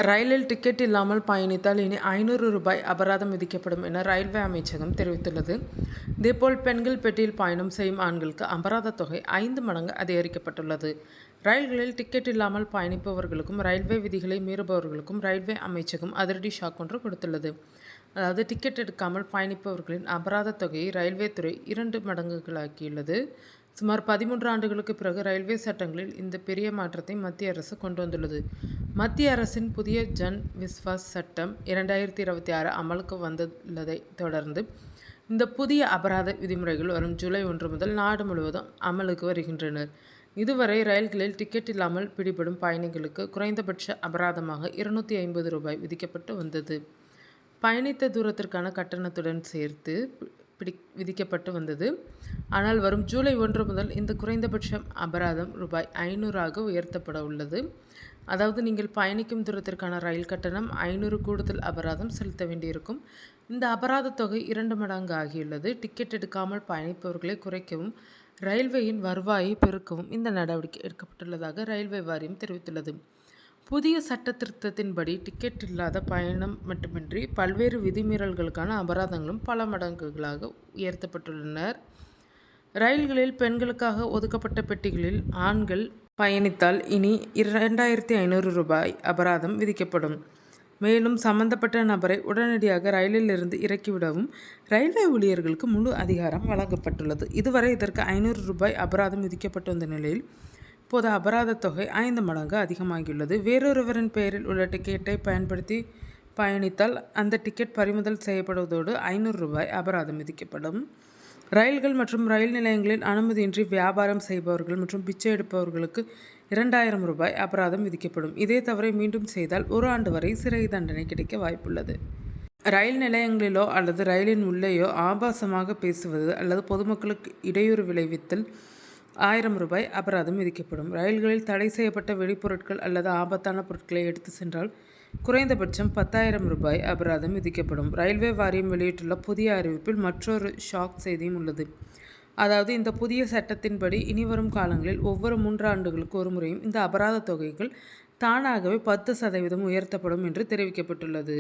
ரயிலில் டிக்கெட் இல்லாமல் பயணித்தால் இனி ரூ. 500 அபராதம் விதிக்கப்படும் என ரயில்வே அமைச்சகம் தெரிவித்துள்ளது. இதேபோல் பெண்கள் பெட்டியில் பயணம் செய்யும் ஆண்களுக்கு அபராத தொகை 5 மடங்கு அதிகரிக்கப்பட்டுள்ளது. ரயில்களில் டிக்கெட் இல்லாமல் பயணிப்பவர்களுக்கும் ரயில்வே விதிகளை மீறுபவர்களுக்கும் ரயில்வே அமைச்சகம் அதிரடி ஷாக் ஒன்று கொடுத்துள்ளது. அதாவது டிக்கெட் எடுக்காமல் பயணிப்பவர்களின் அபராத தொகையை ரயில்வே துறை 2 மடங்குகளாக்கியுள்ளது. சுமார் 13 ஆண்டுகளுக்கு பிறகு ரயில்வே சட்டங்களில் இந்த பெரிய மாற்றத்தை மத்திய அரசு கொண்டு வந்துள்ளது. மத்திய அரசின் புதிய ஜன் விஸ்வாஸ் சட்டம் 2026 அமலுக்கு வந்துள்ளதை தொடர்ந்து இந்த புதிய அபராத விதிமுறைகள் வரும் ஜூலை 1 முதல் நாடு முழுவதும் அமலுக்கு வருகின்றன. இதுவரை ரயில்களில் டிக்கெட் இல்லாமல் பிடிபடும் பயணிகளுக்கு குறைந்தபட்ச அபராதமாக ரூ. 250 விதிக்கப்பட்டு வந்தது. பயணித்த தூரத்திற்கான கட்டணத்துடன் சேர்த்து விதிக்கப்பட்டு வந்தது. ஆனால் வரும் ஜூலை 1 முதல் இந்த குறைந்தபட்ச அபராதம் ரூ. 500 உயர்த்தப்பட உள்ளது. அதாவது நீங்கள் பயணிக்கும் தூரத்திற்கான ரயில் கட்டணம் 500 கூடுதல் அபராதம் செலுத்த வேண்டியிருக்கும். இந்த அபராத தொகை 2 மடங்கு ஆகியுள்ளது. டிக்கெட் எடுக்காமல் பயணிப்பவர்களை குறைக்கவும் ரயில்வேயின் வருவாயை பெருக்கவும் இந்த நடவடிக்கை எடுக்கப்பட்டுள்ளதாக ரயில்வே வாரியம் தெரிவித்துள்ளது. புதிய சட்ட திருத்தத்தின்படி டிக்கெட் இல்லாத பயணம் மட்டுமின்றி பல்வேறு விதிமீறல்களுக்கான அபராதங்களும் பல மடங்குகளாக உயர்த்தப்பட்டுள்ளன. ரயில்களில் பெண்களுக்காக ஒதுக்கப்பட்ட பெட்டிகளில் ஆண்கள் பயணித்தால் இனி ரூ. 2500 அபராதம் விதிக்கப்படும். மேலும் சம்பந்தப்பட்ட நபரை உடனடியாக ரயிலில் இருந்து இறக்கிவிடவும் ரயில்வே ஊழியர்களுக்கு முழு அதிகாரம் வழங்கப்பட்டுள்ளது. இதுவரை இதற்கு ரூ. 500 அபராதம் விதிக்கப்பட்டு வந்த நிலையில் இப்போது அபராத தொகை 5 மடங்கு அதிகமாகியுள்ளது. வேறொருவரின் பெயரில் உள்ள டிக்கெட்டை பயன்படுத்தி பயணித்தால் அந்த டிக்கெட் பறிமுதல் செய்யப்படுவதோடு ரூ. 500 அபராதம் விதிக்கப்படும். ரயில்கள் மற்றும் ரயில் நிலையங்களில் அனுமதியின்றி வியாபாரம் செய்பவர்கள் மற்றும் பிச்சை எடுப்பவர்களுக்கு ரூ. 2000 அபராதம் விதிக்கப்படும். இதே தவறை மீண்டும் செய்தால் 1 ஆண்டு வரை சிறை தண்டனை கிடைக்க வாய்ப்புள்ளது. ரயில் நிலையங்களிலோ அல்லது ரயிலின் உள்ளேயோ ஆபாசமாக பேசுவது அல்லது பொதுமக்களுக்கு இடையூறு விளைவித்தல் ரூ. 1000 அபராதம் விதிக்கப்படும். ரயில்களில் தடை செய்யப்பட்ட வெடிப்பொருட்கள் அல்லது ஆபத்தான பொருட்களை எடுத்து சென்றால் குறைந்தபட்சம் ரூ. 10,000 அபராதம் விதிக்கப்படும். ரயில்வே வாரியம் வெளியிட்டுள்ள புதிய அறிவிப்பில் மற்றொரு ஷாக் செய்தியும் உள்ளது. அதாவது இந்த புதிய சட்டத்தின்படி இனிவரும் காலங்களில் ஒவ்வொரு 3 ஆண்டுகளுக்கு ஒரு முறையும் இந்த அபராத தொகைகள் தானாகவே 10% உயர்த்தப்படும் என்று தெரிவிக்கப்பட்டுள்ளது.